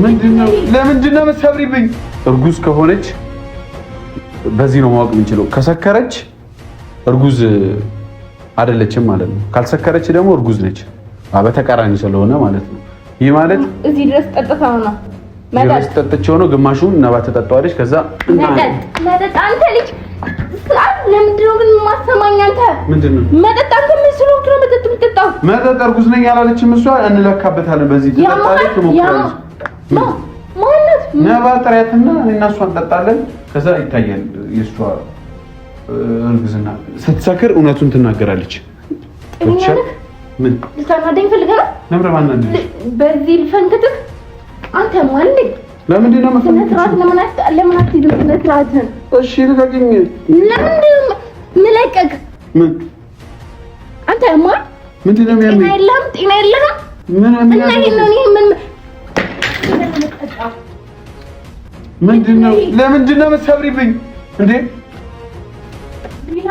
ምንድነው? ለምንድነው መሰብሪብኝ? እርጉዝ ከሆነች በዚህ ነው ማወቅ የምንችለው። ከሰከረች እርጉዝ አይደለችም ማለት ነው። ካልሰከረች ደግሞ እርጉዝ ነች። በተቃራኒ ስለሆነ ማለት ነው። ይህ ማለት እዚህ ድረስ ጠጥተው ነው ድረስ ጠጥቼው ነው። ግማሹን ነባ ተጠጣዋለች። ከዛ መጠጥ አንተ ልጅ ለምንድን ነው ግን የማሰማኝ? አንተ ምንድነው መጠጥ አንተ ምን ስለሆንክ ነው መጠጥ የምትጠጣው? መጠጥ እርጉዝ ነኝ ያላለችም እሷ። እንለካበታለን በዚህ ትጠጣለች፣ ትሞክራለች። ማለት ነባ ጥሪያትና እኔና እሷ እንጠጣለን። ከዛ ይታያል የእሷ እርግዝና። ስትሰክር እውነቱን ትናገራለች። ምን ልታናደኝ ፈልገህ ነው? ለምን ማናደኝ? በዚህ ልፈንክትህ አንተ ማን? ለምንድን ነው መፈንክት? ለምን አትይዝም? ስነ ስርዓትህን እሺ ልቀቅኝ። ለምንድን ነው የምለቀቅ? ምን አንተ ማን? ምንድን ነው የሚያመኝ? ጤና የለህም። ምን እና ይሄን ነው ምንድን ነው? ለምንድን ነው የምትሰብሪብኝ እንዴ?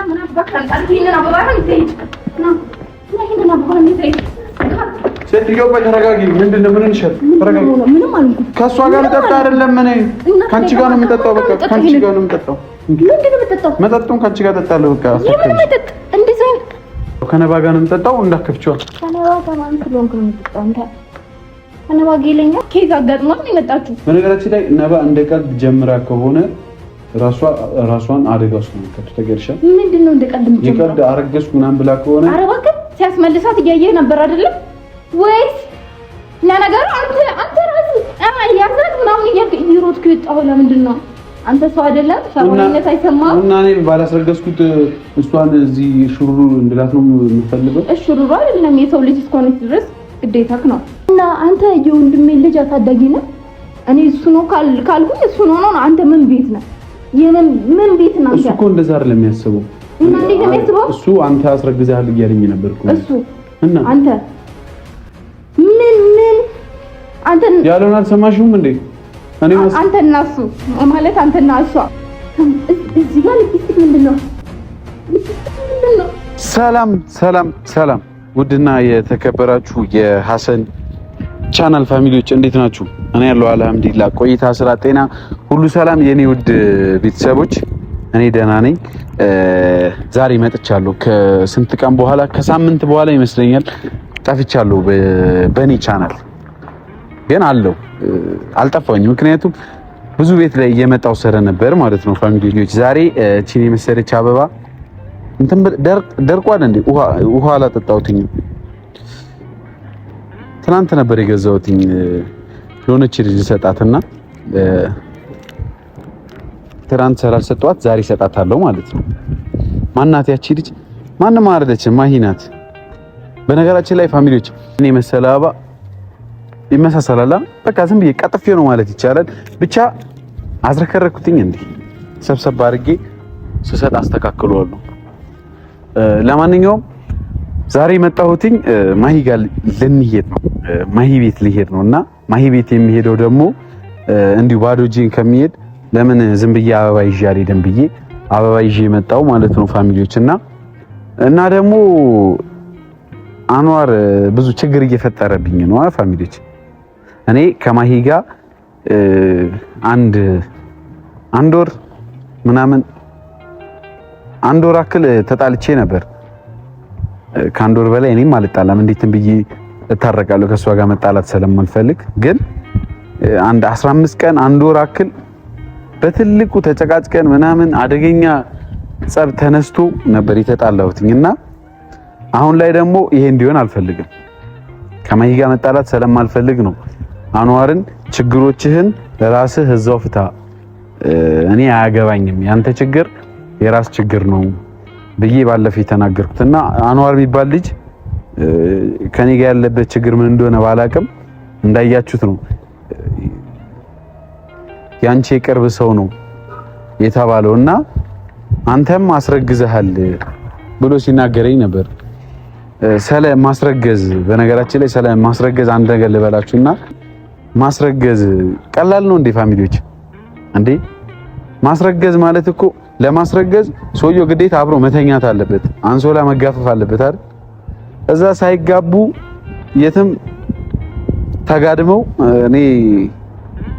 ምን አባካን ታርፊና አባባን ይተይ ነው ለምን አባባን ይተይ ሴትዮ ተረጋጊ። ምንድን ነው? ምን እንሸጥ? ተረጋጊ። ምንም አልኩ። ከሷ ጋር ልጠጣ አይደለም እኔ ካንቺ ጋር ነው የምጠጣው። በቃ ካንቺ ጋር ነው የምጠጣው። ምንድን ነው የምጠጣው? መጠጡን ካንቺ ጋር እጠጣለሁ። በቃ የምን መጠጥ? እንደዚህ ከነባ ጋር ነው የምጠጣው። እንዳከፍቺው ከነባ ጋር ማን ስለሆንክ ነው የምጠጣው? አንተ ከነባ ጌለኛ ኬዝ አጋጥሟት ነው የመጣችው። በነገራችን ላይ ነባ እንደ ቀልድ ጀምራ ከሆነ ራሷን አደጋ ውስጥ ነው የምትከተው። ተገርሻል። ምንድን ነው እንደ ቀልድ የምትጀምረው? የቀልድ አረገዝኩ ምናምን ብላ ከሆነ ኧረ እባክህ ሲያስመልሳት እያየህ ነበር አይደለም ወይስ? ለነገሩ አንተ ራስህ ያዛት ምናምን እየሮጥክ የወጣኸው ለምንድን ነው? አንተ ሰው አይደለም ሰውነት አይሰማም። እና እኔ ባላስረገዝኩት እሷን እዚህ ሽሩሩ እንድላት ነው የምፈልገው። ሽሩሩ አይደለም የሰው ልጅ እስከሆነች ድረስ ግዴታክ ነው። እና አንተ የወንድሜ ልጅ አሳዳጊ ነህ። እኔ እሱ ነው ካልኩኝ እሱ ነው። አንተ ምን ቤት ነህ? ምን ቤት ነው? እሱ እኮ እንደዛ አይደለም የሚያስበው። እና እንዴት ነው የሚያስበው? እሱ አንተ አስረግዘሃል እያለኝ ነበር እኮ እሱ እና አንተ ምን አንተ ያለውን አልሰማሽውም እንዴ? አንተ እና እሱ ማለት አንተ እና እሷ እዚህ ጋር ልትስት ምንድነው? ሰላም ውድና የተከበራችሁ የሐሰን ቻናል ፋሚሊዎች እንዴት ናችሁ? እኔ ያለው አልሐምዱሊላህ። ቆይታ ስራ፣ ጤና ሁሉ ሰላም የኔ ውድ ቤተሰቦች፣ እኔ ደህና ነኝ። ዛሬ መጥቻለሁ ከስንት ቀን በኋላ ከሳምንት በኋላ ይመስለኛል ጠፍቻለሁ በኔ ቻናል። ግን አልጠፋኝም፣ ምክንያቱም ብዙ ቤት ላይ እየመጣው ሰረ ነበር ማለት ነው ፋሚሊዎች። ዛሬ እቺን የመሰለች አበባ እንትን ደርቋል እንዴ? ውሃ አላጠጣሁትኝ። ትናንት ነበር የገዛሁትኝ ለሆነች ልጅ ሰጣትና ትናንት ስላልሰጠኋት ዛሬ ሰጣታለሁ ማለት ነው። ማናት ያቺ ልጅ? ማንም አይደለችም፣ ማሂ ናት። በነገራችን ላይ ፋሚሊዎች እኔ መሰለ አበባ ይመሳሰላል። በቃ ዝም ብዬ ቀጥፌ ነው ማለት ይቻላል። ብቻ አዝረከረኩትኝ እንዴ ሰብሰብ አድርጌ ስሰጥ አስተካክለዋለሁ። ለማንኛውም ዛሬ መጣሁትኝ ማሂ ጋር ልንሄድ ነው። ማሂ ቤት ልሄድ ነውና ማሂ ቤት የሚሄደው ደግሞ እንዲሁ ባዶ እጄን ከሚሄድ ለምን ዝም ብዬ አበባ ይዤ አልሄድም ብዬ አበባ ይዤ መጣሁ ማለት ነው ፋሚሊዎች። እና ደግሞ አንዋር ብዙ ችግር እየፈጠረብኝ ነው ፋሚሊዎች። እኔ ከማሂ ጋር አንድ ወር ምናምን አንድ ወር አክል ተጣልቼ ነበር። ከአንድ ወር በላይ እኔም አልጣላም። እንዴትም ብዬ እታረቃለሁ ከሷ ጋር መጣላት ስለማልፈልግ። ግን አንድ 15 ቀን አንድ ወር አክል በትልቁ ተጨቃጭቀን ምናምን አደገኛ ጸብ ተነስቶ ነበር የተጣላሁትኝና አሁን ላይ ደግሞ ይሄ እንዲሆን አልፈልግም። ከማሂ ጋር መጣላት ስለማልፈልግ ነው አንዋርን ችግሮችህን ራስህ እዛው ፍታ፣ እኔ አያገባኝም፣ ያንተ ችግር የራስ ችግር ነው ብዬ ባለፈው የተናገርኩትና አንዋር የሚባል ልጅ ከኔ ጋር ያለበት ችግር ምን እንደሆነ ባላቅም እንዳያችሁት ነው ያንቺ የቅርብ ሰው ነው የተባለውና አንተም አስረግዘሃል ብሎ ሲናገረኝ ነበር። ስለ ማስረገዝ በነገራችን ላይ ስለ ማስረገዝ አንድ ነገር ልበላችሁና ማስረገዝ ቀላል ነው እንዴ ፋሚሊዎች? እንዴ ማስረገዝ ማለት እኮ ለማስረገዝ ሰውየው ግዴታ አብሮ መተኛት አለበት፣ አንሶላ መጋፈፍ አለበት አይደል? እዛ ሳይጋቡ የትም ተጋድመው እኔ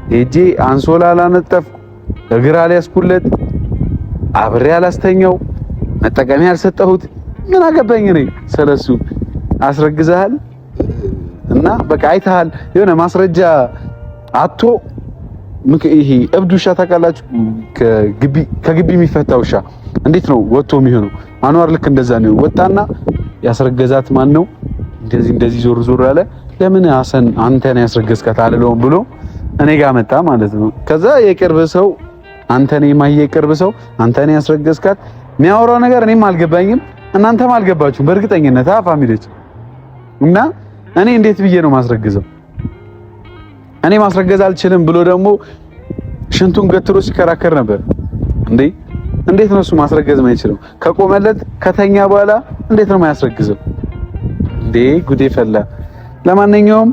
ሄጄ አንሶላ አላነጠፍኩ፣ እግር አልያዝኩለት፣ አብሬ አላስተኛው፣ መጠቀሚያ ያልሰጠሁት ምን አገባኝ እኔ ስለሱ። አስረግዘሃል እና በቃ አይተሃል። የሆነ ማስረጃ አቶ ይሄ እብድ ውሻ ታውቃላችሁ? ከግቢ የሚፈታ ውሻ እንዴት ነው ወጥቶ የሚሆነው? አንዋር ልክ እንደዛ ነው። ወጣና ያስረገዛት ማን ነው? እንደዚህ ዞር ዞር ያለ ለምን ሐሰን አንተ ነህ ያስረገዝካት አልለውም ብሎ እኔ ጋር መጣ ማለት ነው። ከዛ የቅርብ ሰው አንተ ነህ የቅርብ ሰው አንተ ነህ ያስረገዝካት የሚያወራው ነገር እኔም አልገባኝም እናንተም አልገባችሁም በእርግጠኝነት ፋሚሊዎች። እና እኔ እንዴት ብዬ ነው ማስረገዘው? እኔ ማስረገዝ አልችልም ብሎ ደግሞ ሽንቱን ገትሮ ሲከራከር ነበር። እንዴት ነው እሱ ማስረገዝ ማይችለው? ከቆመለት ከተኛ በኋላ እንዴት ነው ማያስረግዘው? ጉዴ ፈላ። ለማንኛውም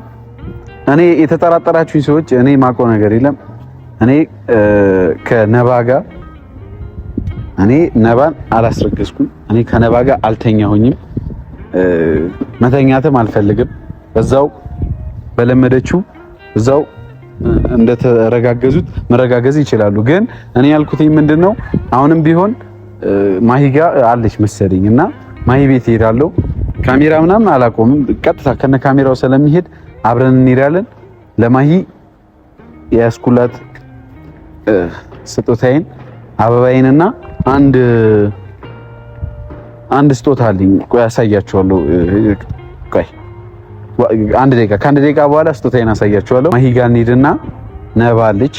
እኔ የተጠራጠራችሁኝ ሰዎች እኔ ማውቀው ነገር የለም። እኔ ከነባ ጋር እኔ ነባን አላስረገዝኩም። እኔ ከነባ ጋር አልተኛሁኝም፣ መተኛትም አልፈልግም። በዛው በለመደችው እዛው እንደተረጋገዙት መረጋገዝ ይችላሉ። ግን እኔ ያልኩትኝ ምንድነው አሁንም ቢሆን ማሂ ጋር አለች መሰለኝ እና ማሂ ቤት እሄዳለሁ። ካሜራ ምናምን አላቆምም። ቀጥታ ከነ ካሜራው ስለሚሄድ አብረን እንሄዳለን። ለማሂ የያዝኩላት ስጦታዬን አበባዬንና አንድ ስጦታ አለኝ። ቆይ አሳያችኋለሁ። ቆይ ከአንድ ደቂቃ በኋላ ስጦታዬን አሳያችኋለሁ። ማሂ ጋር እንሂድና ነባ አለች።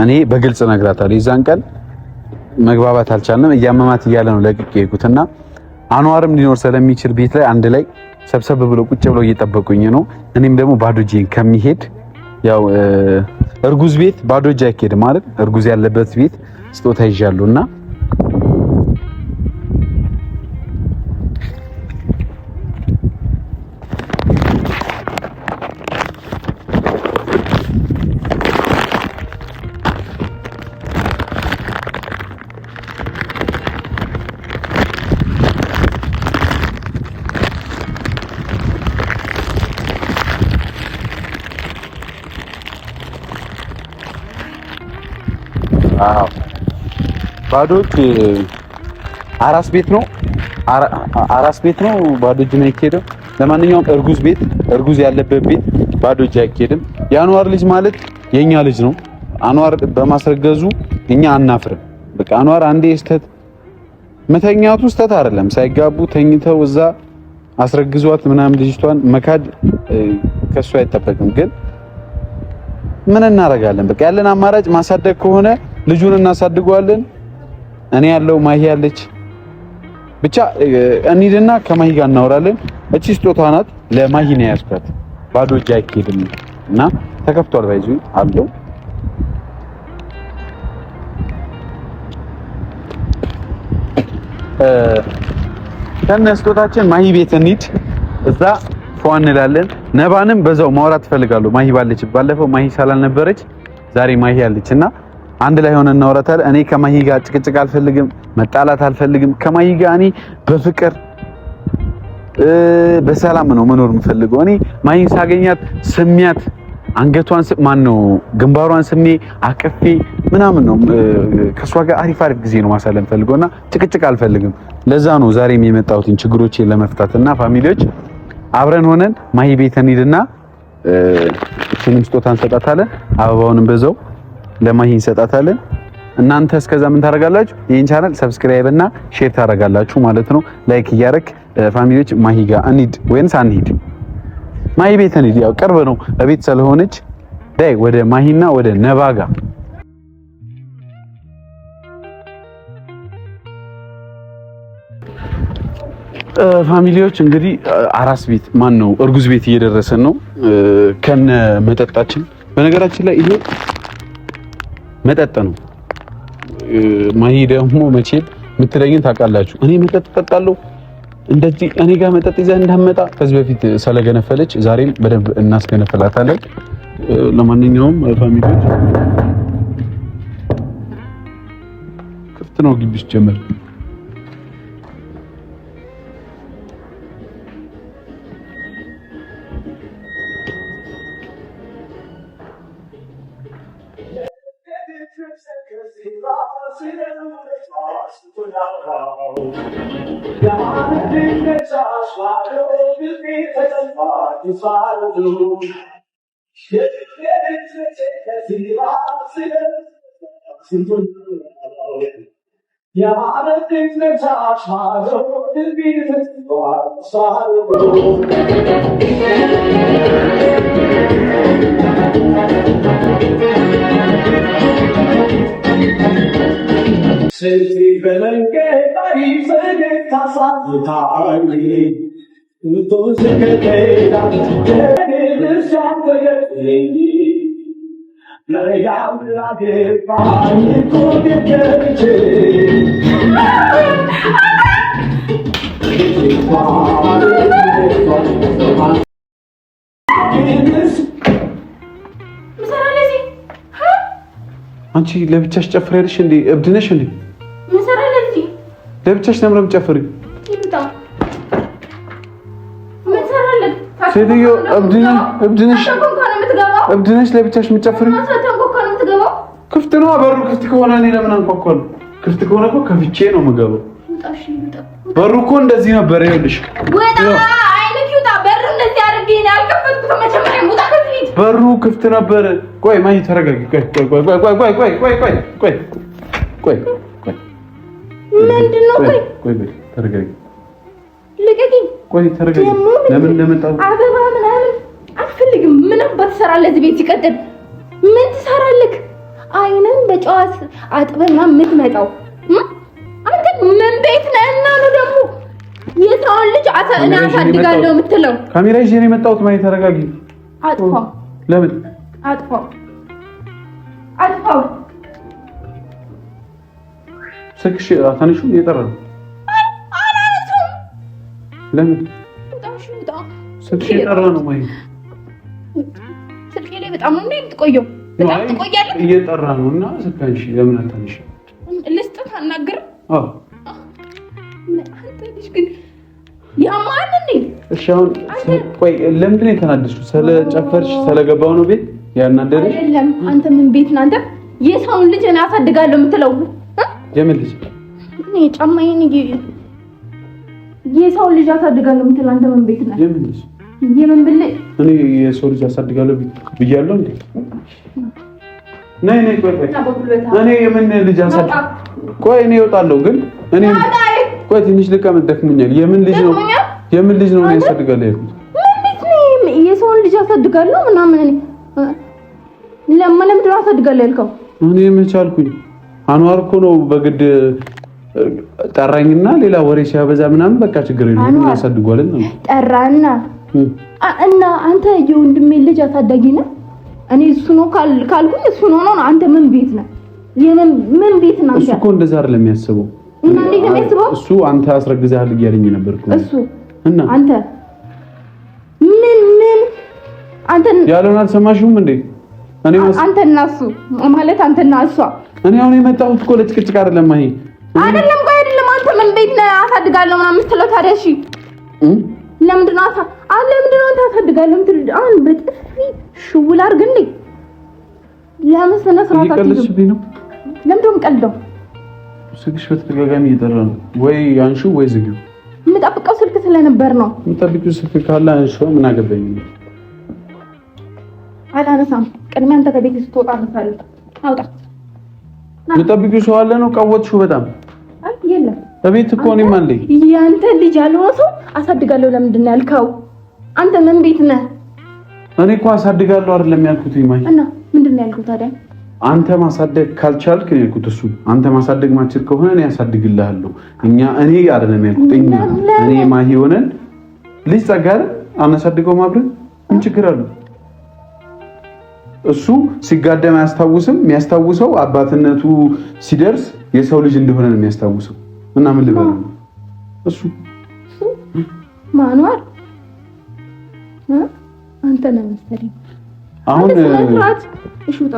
እኔ በግልጽ እነግራታለሁ። የዛን ቀን መግባባት አልቻልንም። እያመማት እያለ ነው ለቅቄ የሄድኩትና አንዋርም ሊኖር ስለሚችል ቤት ላይ አንድ ላይ ሰብሰብ ብሎ ቁጭ ብለው እየጠበቁኝ ነው። እኔም ደግሞ ባዶ እጄን ከሚሄድ ያው እርጉዝ ቤት ባዶ እጅ አይኬድም ማለት እርጉዝ ያለበት ቤት ስጦታ ይዣለሁና ባዶ እጅ አራስ ቤት ነው ባዶ እጅ ነው አይኬድም። ለማንኛውም እርጉዝ ያለበት ቤት ባዶ እጅ አይኬድም። የአንዋር ልጅ ማለት የኛ ልጅ ነው። አንዋር በማስረገዙ እኛ አናፍርም። በቃ አንዋር አንዴ መተኛቱ ስተት አይደለም። ሳይጋቡ ተኝተው እዛ አስረግዟት ምናምን ልጅቷን መካድ ከሱ አይጠበቅም። ግን ምን እናደርጋለን? በቃ ያለን አማራጭ ማሳደግ ከሆነ ልጁን እናሳድገዋለን። እኔ ያለው ማሂ ያለች ብቻ እንሂድና ከማሂ ጋር እናወራለን። እቺ ስጦታ ናት፣ ለማሂ ነው ያስኳት። ባዶ እጅ አይኬድም እና ተከፍቷል። ባይዙ አለው ከነ ስጦታችን ማሂ ቤት እንሂድ። እዛ ፏ እንላለን። ነባንም በዛው ማውራት ፈልጋለሁ። ማሂ ባለች ባለፈው ማሂ ስላልነበረች ዛሬ ማሂ አለችና አንድ ላይ ሆነን እናወራታለን። እኔ ከማሂ ጋር ጭቅጭቅ አልፈልግም፣ መጣላት አልፈልግም። ከማሂ ጋር እኔ በፍቅር በሰላም ነው መኖር የምፈልገው። እኔ ማሂን ሳገኛት ስሚያት አንገቷን ግንባሯን ስሜ አቅፌ ምናምን ነው ከሷ ጋር አሪፍ ጊዜ ነው ማሳለፍ ፈልገውና ጭቅጭቅ አልፈልግም። ለዛ ነው ዛሬም የመጣሁት ችግሮቼን ለመፍታትና ፋሚሊዎች አብረን ሆነን ማሂ ቤት እንሂድና እሱንም ስጦታ እንሰጣታለን። አበባውንም በዛው ለማሂ እንሰጣታለን። እናንተ እስከዛ ምን ታደርጋላችሁ? ይሄን ቻናል ሰብስክራይብ እና ሼር ታደርጋላችሁ ማለት ነው። ላይክ እያደረክ ፋሚሊዎች ማሂ ጋር እንሂድ ወይንስ አንሂድ? ማሂ ቤት እንሂድ። ያው ቅርብ ነው እቤት ስለሆነች ዳይ ወደ ማሂና ወደ ነባ ጋር ፋሚሊዎች እንግዲህ አራስ ቤት ነው እርጉዝ ቤት እየደረሰን ነው ከነ መጠጣችን። በነገራችን ላይ ይሄ መጠጥ ነው። ማሂ ደግሞ መቼም የምትለኝን ታውቃላችሁ። እኔ መጠጥ እጠጣለሁ እንደዚህ እኔ ጋር መጠጥ ይዘህ እንዳመጣ ከዚህ በፊት ስለገነፈለች ዛሬም በደንብ እናስገነፈላታለን። ለማንኛውም ፋሚሊዎች ክፍት ነው ግቢሽ ጀመር Senti benché dai fede tasatali tu se che te da che santo che la regala che fai con che c'è አንቺ ለብቻሽ ጨፍሬልሽ እንዴ? እብድ ነሽ እንዴ? ለብቻሽ ነው የምጨፍሪ? ሴትዮ እብድ ነሽ ለብቻሽ የምጨፍሪ? ክፍት ነው በሩ። ክፍት ከሆነ እኔ ለምን አንኳኳለሁ? ክፍት ከሆነ እኮ ከፍቼ ነው የምገባው። በሩ እኮ እንደዚህ ነበር። ይኸውልሽ በሩ ክፍት ነበር። ቆይ ማይ ተረጋጊ። ቆይ ምንድነው? ቆይ ተረጋጊ። ልቀቂኝ። ቆይ ተረጋጊ። ለምን እንደመጣው አበባ ምናምን አልፈልግም። ምንም በተሰራለህ እዚህ ቤት ሲቀጥል ምን ትሰራለህ? አይንን በጨዋት አጥበና የምትመጣው አንተ ምን ቤት ነህና ነው ደግሞ የሰውን ልጅ እኔ አሳድጋለሁ የምትለው? ካሜራ ይዤ ነው የመጣሁት። ማይ ተረጋጊ። አጥፋው። ለምን አጥፋው? ስልክሽ አታነሺው? እየጠራ ነው። አላነሳውም። ለምን? ስልክሽ እየጠራ ነው። ማይ ስልኬ ላይ በጣም ነው የምትቆየው። በጣም ትቆያለህ። እየጠራ ነው እና ስልክሽ ለምን አታነሺው? ልስጥህ አናግር። አዎ አንተ ልጅ ግን ያማን እንዴ? እሺ አሁን ቆይ ለምንድን ነው የተናደድሽው? ስለጨፈርሽ ስለገባው ነው ቤት ያናደደሽ? አይደለም። አንተ ምን ቤት ነህ አንተ? የሰውን ልጅ እኔ አሳድጋለሁ የምትለው የምን ልጅ? እኔ ጫማዬን የሰውን ልጅ አሳድጋለሁ የምትለው አንተ ምን ቤት ነህ? የምን ልጅ? የምን ብለ እኔ የሰው ልጅ አሳድጋለሁ ብያለሁ እንዴ? ነይ ቆይ እኔ የምን ልጅ አሳድግ? ቆይ እኔ እወጣለሁ ግን እኔ ቆይ ትንሽ ልቀመጥ ደክሞኛል። የምን ልጅ ነው እኔ አሳድጋለሁ ያልኩት? ምን የሰውን ልጅ አሳድጋለሁ ምናምን ለምን ነው አሳድጋለሁ ያልከው? እኔ መቻልኩኝ አንዋር እኮ ነው በግድ ጠራኝና ሌላ ወሬ ሲያበዛ ምናምን በቃ ችግር የለውም እናሳድጓለን ነው ጠራና እና አንተ የወንድሜ ልጅ አሳዳጊ ነህ? እኔ እሱ ነው ካልኩኝ እሱ ነው። አንተ ምን ቤት ነህ? ምን ቤት ነህ? እሱ እኮ እንደዛ አይደለም የሚያስበው። እና እንዴት ነው የሚያስበው? እሱ አንተ አስረግዘሃል እያለኝ ነበር እኮ እሱ እና አንተ ምን አንተ ያለውን አልሰማሽውም እንዴ? አንተ እና እሱ ማለት አንተ እና እሷ። እኔ አሁን የመጣሁት እኮ ለጭቅጭቅ አይደለም። አይደለም ቆይ አይደለም። አንተ ምን ቤት ነህ? አሳድጋለሁ ምናምን የምትለው ታዲያ እሺ ለምንድን ነው አንተ አሳድጋለሁ የምትለው? አሁን በጥፊ ሽውል አድርግልኝ። ለምን ስነ ስርዓት አትይዝም? ለምንድን ነው የምቀልደው? ስልክሽ በተደጋጋሚ እየጠራ ነው። ወይ አንሺው ወይ ዝጊው። የምጠብቀው ስልክ ስለነበር ነው። የምጠብቂው ስልክ ካለ አንሺው። ምን አገባኝ? አላነሳም። ቅድሚያ አንተ ከቤት ስትወጣ አነሳለሁ። አውጣ። የምጠብቂው ሰው አለ ነው? ቀወጥሽው በጣም። የለም በቤት እኮ እኔም አለኝ። ያንተ ልጅ ያልሆነ ሰው አሳድጋለሁ ለምንድን ነው ያልከው? አንተ ምን ቤት ነህ? እኔ እኮ አሳድጋለሁ አይደለም ያልኩት። ይማይ እና ምንድን ነው ያልኩት ታዲያ? አንተ ማሳደግ ካልቻልክ ነው ያልኩት። እሱ አንተ ማሳደግ ማችል ከሆነ እኔ ያሳድግልሃለሁ። እኔ አይደለም ያልኩት። እኔ ማሂ ሆነን ልጅ ጸጋር አናሳድገው ማብረን ምን ችግር አለው? እሱ ሲጋደም አያስታውስም። የሚያስታውሰው አባትነቱ ሲደርስ የሰው ልጅ እንደሆነ ነው የሚያስታውሰው። እና ምን ልበል እሱ ማንዋር አንተ ነህ መሰለኝ። አሁን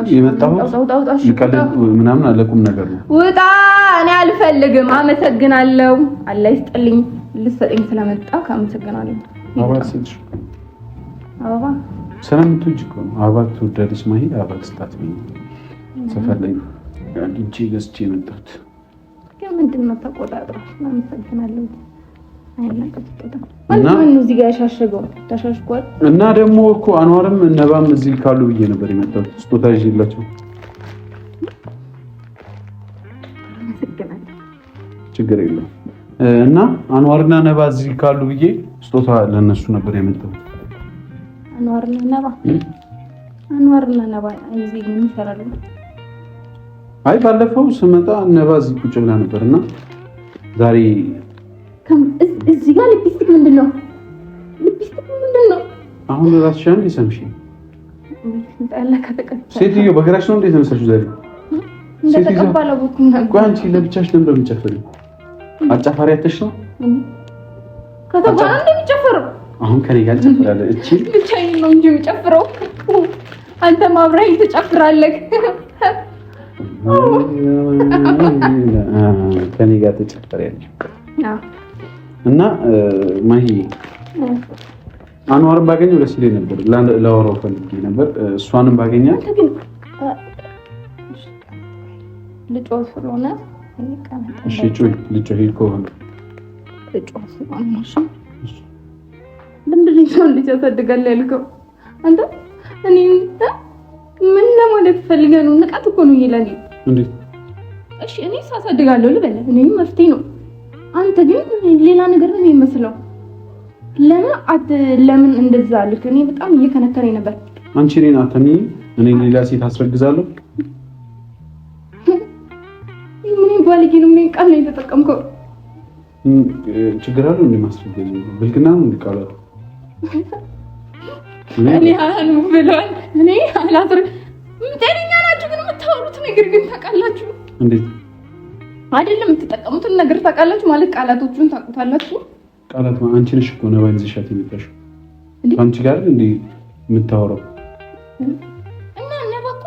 የመጣሁት ምናምን አለቁም ነገር ነው። ውጣ። እኔ አልፈልግም። አመሰግናለሁ። አላህ ይስጥልኝ። ልትሰጠኝ ስለመጣ አመሰግናለሁ። አበባ ስለምትወጂ እኮ ነው። አበባ ትወዳለች ማሂ። አበባ ስጣት ነው ሰፈር ላይ አግኝቼ ገዝቼ የመጣሁት። ምንድነው ተቆጣጥረው እናመሰግናለን። እና እዚህ ጋር ያሻሸገው ተሻሽጓል። እና ደግሞ እኮ አንዋርም ነባም እዚህ ካሉ ብዬ ነበር የመጣሁት ስጦታ ይዤላቸው። ችግር የለም። እና አንዋርና ነባ እዚህ ካሉ ብዬ ስጦታ ለነሱ ነበር የመጣሁት። አንዋርና ነባ እዚህ ምን ይሰራሉ? አይ ባለፈው ስመጣ ነባ እዚህ ቁጭ ብላ ነበርና ዛሬ እዚህ ጋር ሊፕስቲክ ምንድነው? አሁን ራስሽ አንዴ ሰምሽ ሴትዮ በግራሽ ነው እንዴ ተመሰልሽ? ዛሬ አንቺ ለብቻሽ ለምን የምትጨፍሪው? አጫፋሪ አትሽ ነው ከተባለ እንደሚጨፍረው አሁን ከኔ ጋር ጨፍራለህ። እቺ ብቻዬን ነው እንጂ የምጨፍረው። አንተ ማብራይ ትጨፍራለህ። ከኔ ጋር ትጨፍራለህ። እና ማሂ አንዋርን ባገኘው ደስ ይለኝ ነበር። ላወራው ፈልጌ ነበር። እሷንም ባገኛት ልጮህ ስለሆነ እሺ ጩይ ልጮህ ይልኮን ልጮህ ስለሆነ ለምንድን ነው ሰው ልጅ ያሳድጋል ያልከው አንተ? እኔ ምን ለማለት ፈልገህ ነው? ንቃት እኮ ነው ይላል እንዴ? እሺ እኔ ሳሳድጋለሁ ልበል፣ እኔ መፍትሄ ነው። አንተ ግን ሌላ ነገር ነው የሚመስለው። ለምን እንደዛ አልክ? እኔ በጣም እየከነከረኝ ነበር። አንቺ እኔን አተኒ እኔ ሌላ ሴት አስረግዛለሁ? ምን ባልጊ ነው? ምን ቃል ነው የተጠቀምከው? ችግር አለው እንዴ? ማስረገዝ ብልግና ነው እንዴ? ቃል እኔ አሁን ብለዋል። እኔ አላስረ ምንድነኛ ናችሁ ግን የምታወሩት ነገር ግን ታውቃላችሁ? እንዴት አይደለም የምትጠቀሙትን ነገር ታውቃላችሁ? ማለት ቃላቶቹን ታውቁታላችሁ? ቃላት አንቺ ነሽ እኮ ነባ ይዘሻት የመጣሽው። አንቺ ጋር እንዴ የምታወራው? እና ነባ እኮ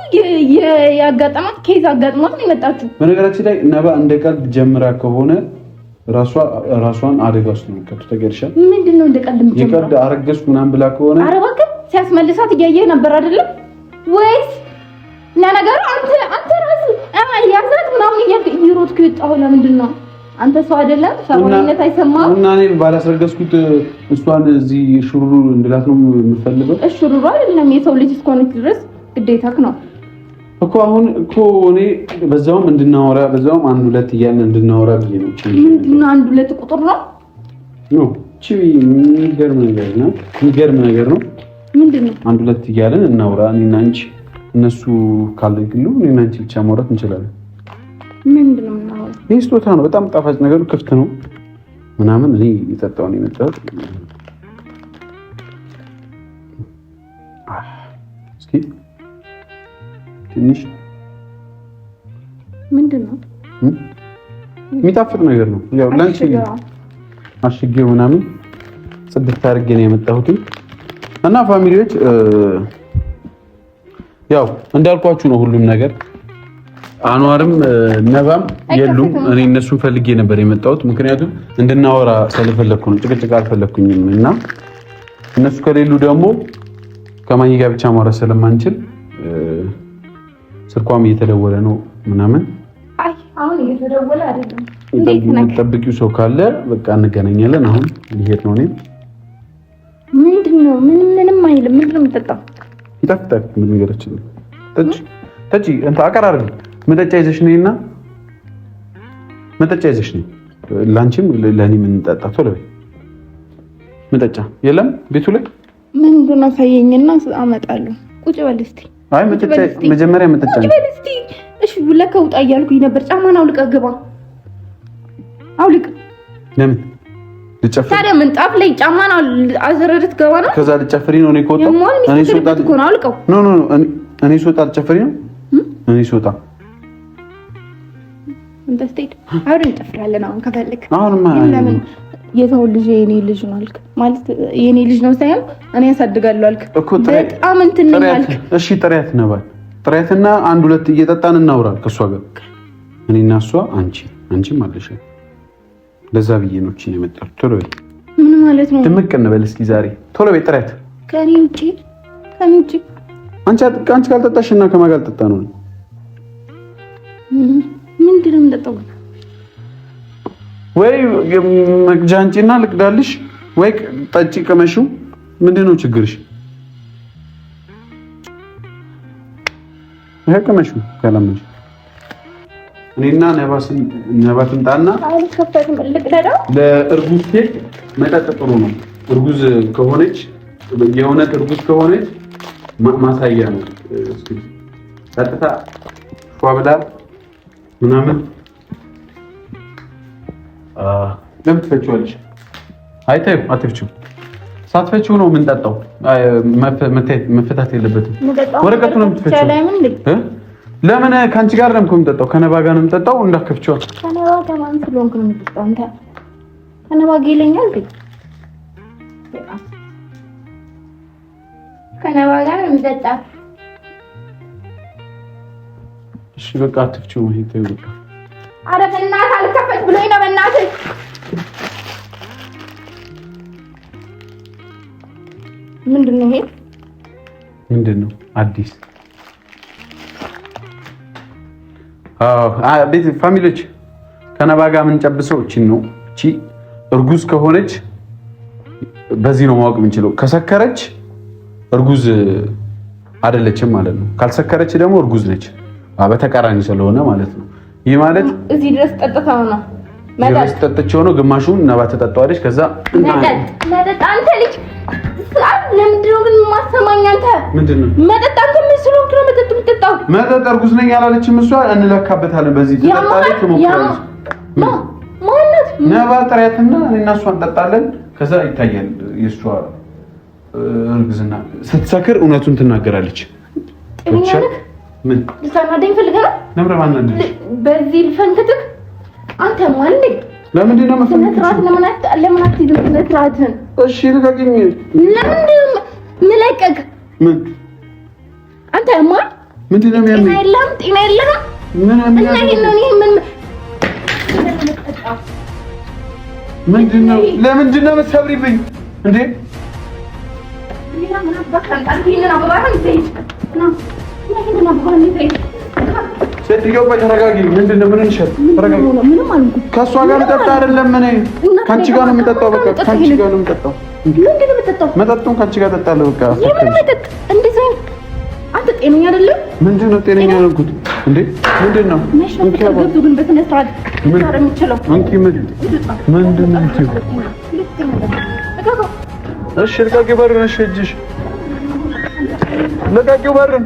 ያጋጠማት ኬዝ አጋጥሟት ነው የመጣችው። በነገራችን ላይ ነባ እንደ ቀልድ ጀምራ ከሆነ ራሷን አደጋ ውስጥ ነው የምትከተው። ተገርሻል። ምንድነው እንደ ቀልድ የምትጀምረው? የቀልድ አረገዝኩ ምናምን ብላ ከሆነ ኧረ እባክህ ሲያስመልሳት እያየህ ነበር አይደለም ወይስ? ለነገሩ አንተ ራስህ ያዛት ምናምን እየሮጥክ የወጣኸው ለምንድን ነው? አንተ ሰው አይደለም? ሰውነት አይሰማም? እና እኔ ባላስረገዝኩት እሷን እዚህ ሹሩሩ እንድላት ነው የምፈልገው? ሹሩሩ አይደለም፣ የሰው ልጅ እስከሆነች ድረስ ግዴታክ ነው እኮ። አሁን እኮ እኔ በዛውም እንድናወራ በዛውም አንድ ሁለት እያልን እንድናወራ ብዬ ነው። ምንድነው አንድ ሁለት ቁጥር ነው? እቺ የሚገርም ነገር ነው። ምንድነው? አንድ ሁለት እያልን እናውራ እኔና አንቺ። እነሱ ካልግሉ እኔና አንቺ ብቻ ማውራት እንችላለን። ምንድነው እናወራ? ይህ ስጦታ ነው፣ በጣም ጣፋጭ ነገሩ ክፍት ነው ምናምን። እኔ የጠጣው ነው የመጣሁት። እስኪ ትንሽ ምንድነው? የሚጣፍጥ ነገር ነው። ያው ላንቺ አሽጌው ምናምን ጽድት አድርጌ ነው የመጣሁት። እና ፋሚሊዎች ያው እንዳልኳችሁ ነው ሁሉም ነገር። አንዋርም ነባም የሉም። እኔ እነሱን ፈልጌ ነበር የመጣሁት፣ ምክንያቱም እንድናወራ ስለፈለኩ ነው። ጭቅጭቅ አልፈለኩኝም። እና እነሱ ከሌሉ ደግሞ ከማሂ ጋር ብቻ ማውራት ስለማንችል ስልኳም እየተደወለ ነው ምናምን። አይ አሁን እየተደወለ አይደለም። እንዴት ነው? የምትጠብቂው ሰው ካለ በቃ እንገናኛለን። አሁን ሊሄድ ነው። እኔ ምንድነው? ምንም አይልም። ምንድነው የምትጠጣው? ይጣፍጣል። ምን ነገሮች ጠጪ እንት አቀራርቢ። መጠጫ ይዘሽ ነይና መጠጫ ይዘሽ ነይ። ላንቺም ለኔም እንጠጣ። ቶሎ በይ። መጠጫ የለም ቤቱ ላይ? ምንድነው? ሳይኝና አመጣለሁ። ቁጭ በል እስቲ። አይ መጠጫ መጀመሪያ መጠጫ ነው። ቁጭ በል እስቲ። እሺ ብለህ ውጣ እያልኩኝ ነበር። ጫማን አውልቀህ ግባ። አውልቅ። ለምን ልጨፍር? ታዲያ ምንጣፍ ላይ ጫማን አዘረድት ገባ ነው። ከዛ ልጨፍሪ ነው? እኔ ከወጣሁ እኔ ስወጣ እኮ ነው። አውልቀው። ኖ እኔ ስወጣ ልጨፍሪ ነው? እኔ ስወጣ እንደ ስቴት አብረን እንጨፍራለን። አሁን ከፈልክ አሁንማ ለምን የሰው ልጅ የኔ ልጅ ነው አልክ? ማለት የኔ ልጅ ነው ሳይሆን እኔ ያሳድጋለሁ አልክ እኮ። በጣም እንትን ነው አልክ። እሺ ጥሪያት ነባል። ጥሪያትና አንድ ሁለት እየጠጣን እናውራ ከሷ ጋር እኔና እሷ። አንቺም አለሽ። ለዛ ብዬ ነው እቺ ነው የመጣሁት። ቶሎ በይ። ምን ማለት ነው? ድምቅ እንበል እስኪ ዛሬ። ቶሎ በይ ጥሪያት። ከኔ ውጪ አንቺ ካልጠጣሽና ከማን ጋር ልጠጣ ነው? ምንድነው የምጠጣው? ወይ መቅጃ አንጪና ልቅዳልሽ ወይ ጠጪ ቅመሽው። ምንድነው ችግርሽ? ይሄ ቅመሽው ካላመሽ እኔና ነባትን ጣና ለእርጉዝ ኬክ መጠጥ ጥሩ ነው። እርጉዝ ከሆነች የእውነት እርጉዝ ከሆነች ማሳያ ነው። እስኪ ቀጥታ ፏብላ ምናምን ለምን ትፈጪዋለሽ? አይተው አትፍጪው። ሳትፈጪው ነው የምንጠጣው። መፈታት የለበትም። ወረቀቱ ነው የምትፈጪው። ለምን ከአንቺ ጋር ነው የምጠጣው? ከነባ ጋር ነው የምጠጣው። እንዳከፍቺው ከነባ ጋር ማን ስለሆንክ ነው የምጠጣው? አንተ ከነባ ጋር ይለኛል ግን ከነባ ጋር ነው የምጠጣው። እሺ በቃ አትፍቺው። ይሄ ተይው በቃ። ኧረ በእናትህ አልከፈት ብሎኝ ነው በእናትህ። ምንድን ነው ይሄ? ምንድን ነው አዲስ? ቤት ፋሚሊዎች ከነባ ጋር የምንጨብሰው እቺን ነው። እቺ እርጉዝ ከሆነች በዚህ ነው ማወቅ የምንችለው። ከሰከረች እርጉዝ አይደለችም ማለት ነው። ካልሰከረች ደግሞ እርጉዝ ነች። በተቃራኒ ስለሆነ ማለት ነው። ይህ ማለት እዚህ ድረስ ጠጥተው ነው መጠጥ ጠጥቼው ነው። ግማሹን ነባ ተጠጣዋለች። ከዛ መጠጥ አንተ ልጅ ለምንድን ነው ግን የማሰማኝ? አንተ ምንድን ነው መጠጥ? አንተ ምን ስለሆንክ ነው መጠጥ የምትጠጣው? መጠጥ እርጉዝ ነኝ አላለችም እሷ። እንለካበታለን በዚህ ትጠጣለች። ትሞክራለች። ማነት ነባ ጥሪያትና እኔና እሷ እንጠጣለን። ከዛ ይታያል የእሷ እርግዝና። ስትሰክር እውነቱን ትናገራለች። ምን ልታናደኝ ፈልገህ ነው? ለምን ማናደኝ? በዚህ ልፈንክትህ አንተ ማን ነህ? ለምንድን ነው መስራት? ለምን አትይዝም ስነ ስርዓትህን? እሺ ልቀቅኝ። ለምንድን ምለቀቅ? ምን አንተ ማን? ምንድን ነው የሚያመኝ? ጤና የለህም? ምን እና ይሄን ነው ምን ምንድን ነው? ለምንድን ነው የምትሰብሪብኝ እንዴ? ምን አባካን ታዲያ አባባን ዘይት ነው ምን አባባን ዘይት ሴትዮው ተረጋጊ። ምንድን ነው? ምን እንሸጥ? ተረጋጊ። ምንም አልኩት። ከእሷ ጋር ልጠጣ አይደለም። እኔ ከአንቺ ጋር ነው የምጠጣው። በቃ ከአንቺ ጋር ነው የምጠጣው። ምንድን ነው የምጠጣው? መጠጡን ከአንቺ ጋር እጠጣለሁ። በቃ የምን መጠጥ? እንደዚህ አንተ ጤነኛ አይደለም። ምንድን ነው ጤነኛ ያልኩት እንዴ? ምንድን ነው ገብቶ ግን በስነ ስርዓት ታረ የሚችለው አንቺ ምንድን ነው የምትይው? እሺ ልቀቂው በሩን። እሺ እጅሽ ልቀቂው በሩን።